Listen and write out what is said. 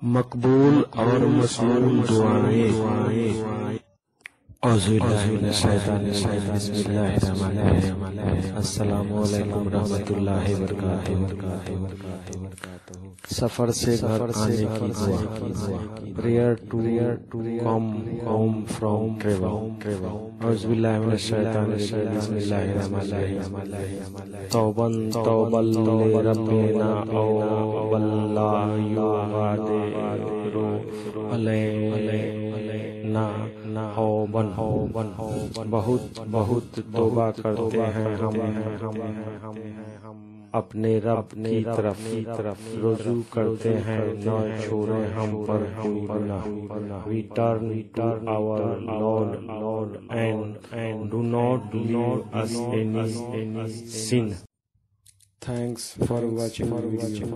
मकबूल और मसनून दुआएं। अस्सलामु अलैकुम रहमतुल्लाहि व बरकातुहू। सफर से घर आने की दुआ। Prayer to come home from travel. औज़ुबिल्लाहि मिनश शैतानिर रजीम। बिस्मिल्लाहिर रहमानिर रहीम। तौबन तौबल रब्बिना औ वल्ला युगादिरु अलैना औबन। बहुत बहुत तौबा करते हैं हम अपने रब की तरफ रुजू करते हैं, न छोड़े हम पर कोई गुनाह। We turn to our Lord and do not leave us any sin. Thanks for watching video.